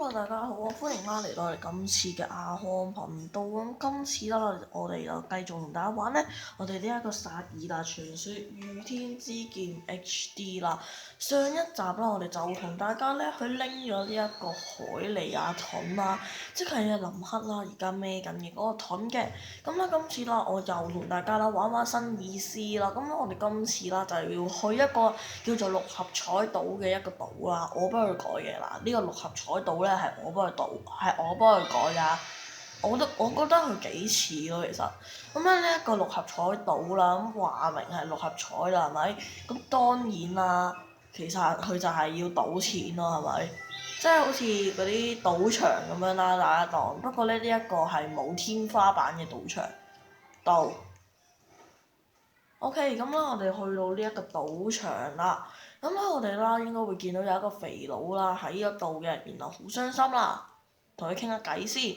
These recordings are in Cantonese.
Hello，大家好啊！歡迎翻嚟到我哋今次嘅阿康頻道。咁今次啦，我哋就繼續同大家玩呢，我哋呢一個薩爾達傳說御天之劍 HD 啦。上一集啦，我哋就同大家咧去拎咗呢一個海利亞盾啦，即係阿林克啦，而家孭緊嘅嗰個盾嘅。咁咧今次啦，我又同大家啦玩玩新意思啦。咁我哋今次啦就係要去一個叫做六合彩島嘅一個島啦。我幫佢改嘅嗱，呢個六合彩島咧係我幫佢改㗎。我覺得佢幾似咯，其實咁咧呢一個六合彩島啦，咁話明係六合彩啦，係咪？咁當然啦，其實佢就係要賭錢咯，係咪？即係好似嗰啲賭場咁樣啦，大家當。不過咧呢一個係冇天花板嘅賭場，賭。OK，咁啦，我哋去到呢一個賭場啦。咁咧，我哋啦應該會見到有一個肥佬啦喺呢度嘅，然後好傷心啦，同佢傾下偈先。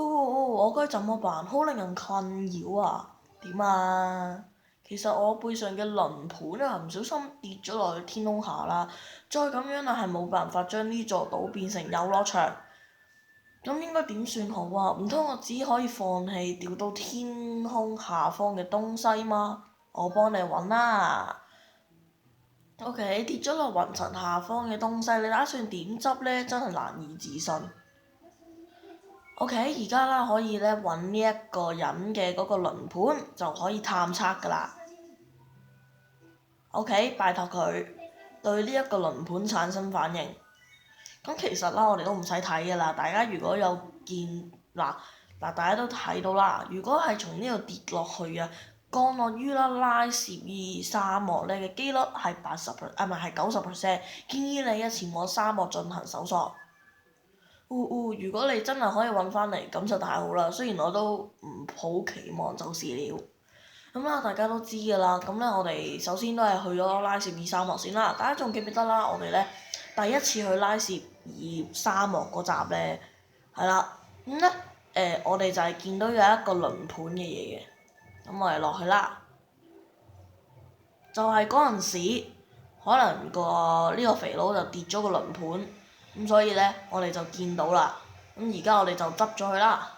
我該怎麼辦？好令人困擾啊！點啊？其實我背上嘅輪盤啊，唔小心跌咗落去天空下啦。再咁樣啊，係冇辦法將呢座島變成遊樂場。咁應該點算好啊？唔通我只可以放棄掉到天空下方嘅東西嗎？我幫你揾啦。OK，跌咗落雲層下方嘅東西，你打算點執呢？真係難以置信。OK，而家啦可以咧揾呢一個人嘅嗰個輪盤就可以探測㗎啦。OK，拜託佢對呢一個輪盤產生反應。咁其實啦，我哋都唔使睇㗎啦。大家如果有見大家都睇到啦。如果係從呢度跌落去啊，降落於拉涉爾沙漠咧嘅機率係係90%。建議你前往沙漠進行搜索。如果你真係可以揾翻嚟，咁就太好啦。雖然我都唔抱期望就是了。咁啦，大家都知㗎啦。咁咧，我哋首先都係去咗拉涉爾沙漠先啦。大家仲記唔記得啦？我哋咧第一次去拉涉爾沙漠嗰集咧，係啦。咁咧我哋就係見到有一個輪盤嘅嘢嘅。咁我哋落去啦。就係嗰陣時，可能呢個肥佬就跌咗個輪盤。咁所以咧，我哋就見到啦。咁而家我哋就執咗佢啦，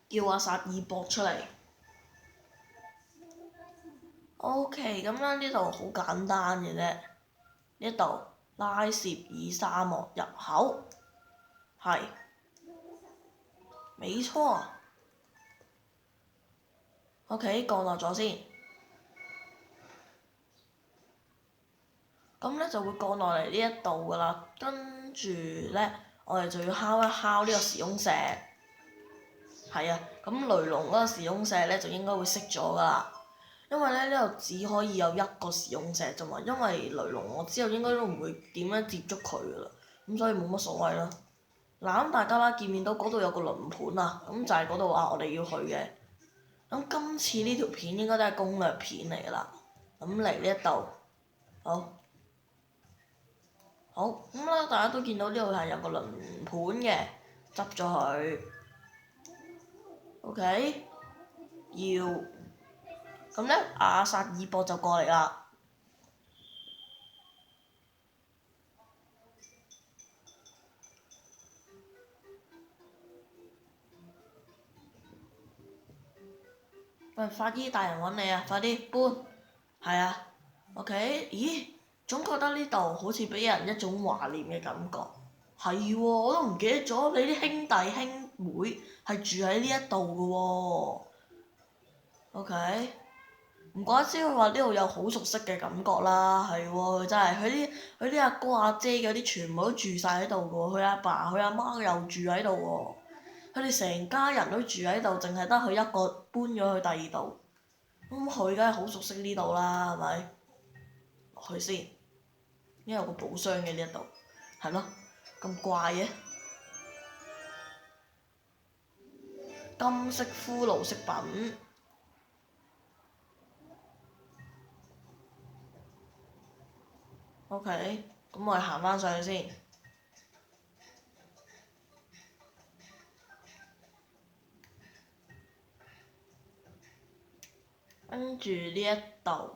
叫阿薩爾博出嚟。OK，咁咧呢度好簡單嘅啫。呢度拉涉爾沙漠入口，係，冇錯。OK，降落咗先。咁咧就會降落嚟呢一度噶啦，跟住咧我哋就要敲一敲呢個時空石。係啊，咁雷龍嗰個時空石咧就應該會熄咗噶啦，因為咧呢度只可以有一個時空石啫嘛，因為雷龍我之後應該都唔會點樣接觸佢噶啦，咁所以冇乜所謂啦。嗱，咁大家啦見面到嗰度有個輪盤啊，咁就係嗰度啊，我哋要去嘅。咁今次呢條片應該都係攻略片嚟噶啦，咁嚟呢一度，好，咁啦，大家都見到呢度係有個輪盤嘅，執咗佢。OK，咁咧阿薩爾博就過嚟啦。喂，法醫大人揾你啊！快啲搬。係啊。OK，咦？總覺得呢度好似俾人一種懷念嘅感覺。係喎，我都唔記得咗你啲兄弟兄妹係住喺呢一度嘅喎。OK，唔怪之佢話呢度有好熟悉嘅感覺啦。係喎，真係佢啲阿哥阿姐嗰啲全部都住晒喺度嘅喎。佢阿爸佢阿媽又住喺度喎。佢哋成家人都住喺度，淨係得佢一個搬咗去第二度。咁佢梗係好熟悉呢度啦，係咪？落去先，因為有個寶箱嘅呢一度，係咯，咁怪嘅。金色骷髏飾品。OK，咁我哋行翻上去先。跟住呢一度，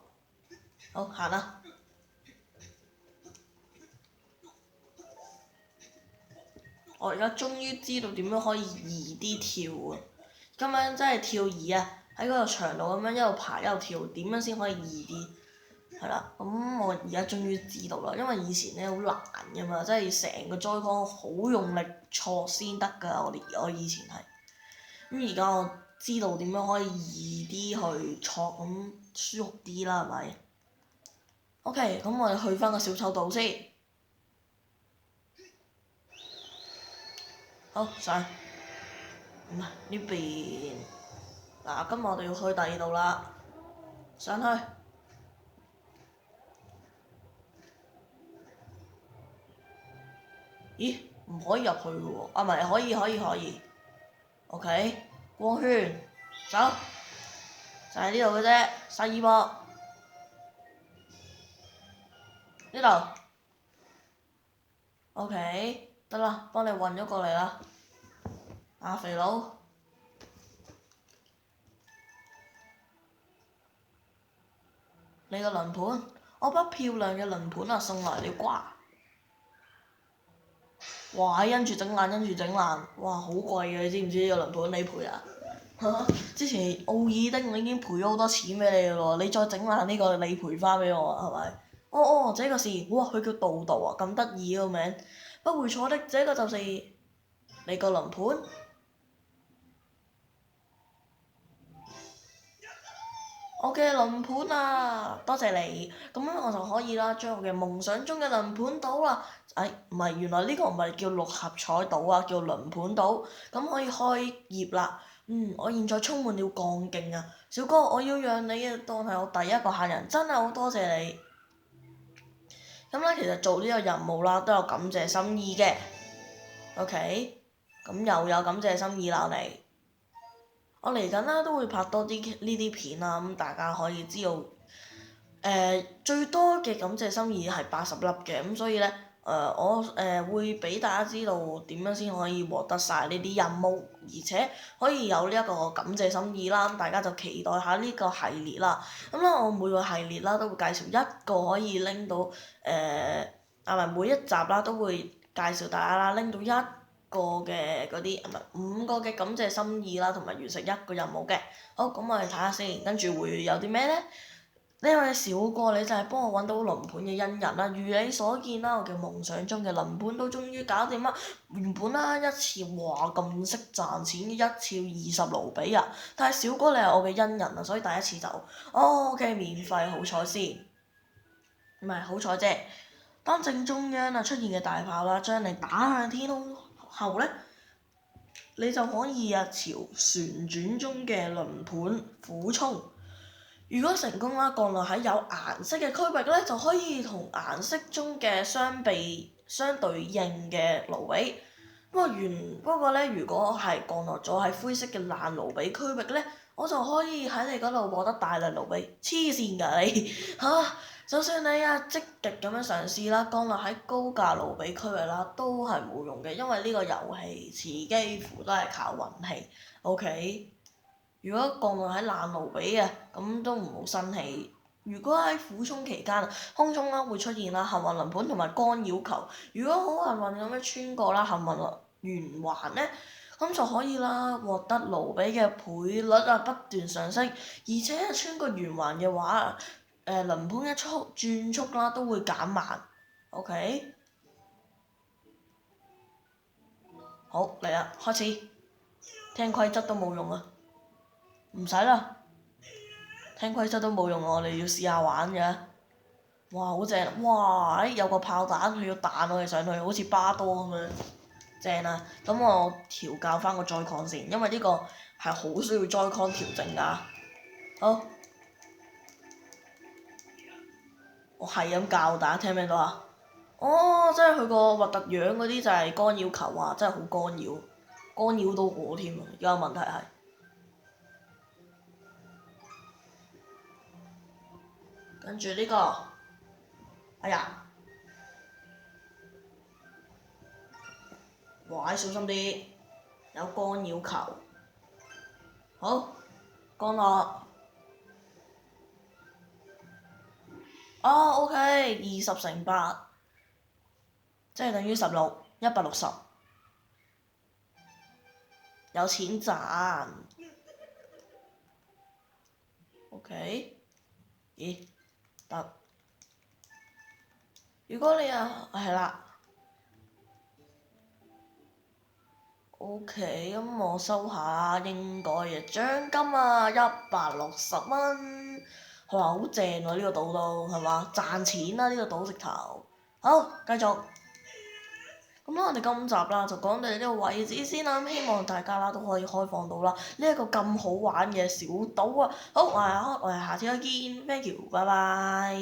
好行啦。我而家終於知道點樣可以易啲跳啊！咁樣真係跳移啊！喺嗰個牆度咁樣一路爬一路跳，點樣先可以易啲？係啦，咁我而家終於知道啦，因為以前咧好難㗎嘛，即係成個 Joy-Con 好用力挫先得㗎，我以前係。咁而家我知道點樣可以易啲去挫，咁舒服啲啦，係咪？OK，咁我哋去翻個小丑島先。好上，唔係呢邊。嗱，今日我哋要去第二度啦，上去。咦？唔可以入去嘅喎，啊唔係可以。OK，光圈，走，就係呢度嘅啫，西爾博，呢度。OK，得啦，幫你運咗過嚟啦，肥佬。你個輪盤，我把漂亮嘅輪盤啊送來了啩。哇！因住整爛，哇好貴嘅，你知唔知呢個輪盤你賠啊？之前奧爾丁我已經賠咗好多錢俾你嘅喎，你再整爛呢個你賠翻俾我啊，係咪？哦，這個是，哇佢叫道道啊，咁得意個名，不會錯的，這個就是你個輪盤。我嘅輪盤啊，多謝你，咁樣我就可以啦，將我嘅夢想中嘅輪盤島啦，唔係，原來呢個唔係叫六合彩島啊，叫輪盤島，咁可以開業啦。我現在充滿了幹勁啊，小哥，我要讓你當係我第一個客人，真係好多謝你。咁咧，其實做呢個任務啦，都有感謝心意嘅。OK，咁又有感謝心意啦你。我嚟緊啦，都會拍多啲呢啲片啦，咁大家可以知道，最多嘅感謝心意係80粒嘅，咁所以咧，我會俾大家知道點樣先可以獲得晒呢啲任務，而且可以有呢一個感謝心意啦，咁大家就期待下呢個系列啦。咁咧，我每個系列啦都會介紹一個可以拎到，每一集啦都會介紹大家啦拎到一個嘅嗰啲，5個嘅感謝心意啦，同埋完成一個任務嘅。好，咁我哋睇下先，跟住會有啲咩呢？呢位小哥，你就係幫我揾到輪盤嘅恩人啦。如你所見啦，我嘅夢想中嘅輪盤都終於搞掂啦。原本啦一次哇咁識賺錢，一次20盧比啊！但係小哥你係我嘅恩人啊，所以第一次就OK 免費好彩先，唔係好彩啫。當正中央啊出現嘅大炮啦，將你打向天空後呢，你就可以朝旋轉中嘅輪盤俯衝。如果成功啦，降落喺有顏色嘅區域呢，就可以同顏色中嘅相對應嘅盧比。不過呢，如果係降落咗喺灰色嘅爛盧比區域呢，我就可以喺你嗰度獲得大量盧比。黐線㗎你嚇！就算你積極咁樣嘗試啦，降落喺高價盧比區域啦，都係冇用嘅，因為呢個遊戲似幾乎都係靠運氣。OK，如果降落喺爛盧比嘅，咁都唔好生氣。如果喺俯衝期間，空中啦會出現啦幸運輪盤同埋干擾球。如果好幸運咁樣穿過啦幸運圓環呢，咁就可以啦獲得盧比嘅倍率不斷上升，而且穿過圓環嘅話，輪盤嘅轉速啦都會減慢。OK，好嚟啦，開始。聽規則都冇用啊！唔使啦，聽規則都冇用，我哋要試下玩嘅。哇，好正！哇，有個炮彈，佢要彈我哋上去，好似巴多咁樣，正啊！咁我調校翻個 Joy-Con 先，因為呢個係好需要 Joy-Con 調整㗎。好。我係咁教大家聽唔聽到啊？即係佢個核突樣嗰啲就係干擾球啊，真係好干擾，干擾到我添啊！而家問題係，跟住呢個，哎呀，哇！小心啲，有干擾球，好，降落。OK，20乘8，即係等於16，160。有錢賺。OK？咦？得。如果你係啦。OK，咁我收下應該嘅獎金啊，160蚊。佢話好正喎，呢個島都係嘛？賺錢啦，呢個島直頭。好，繼續。咁啦，我哋今集啦就講到呢個位置先啦，咁希望大家啦都可以開放到啦呢一個咁好玩嘅小島啊。好，我哋下次再見，thank you，拜拜。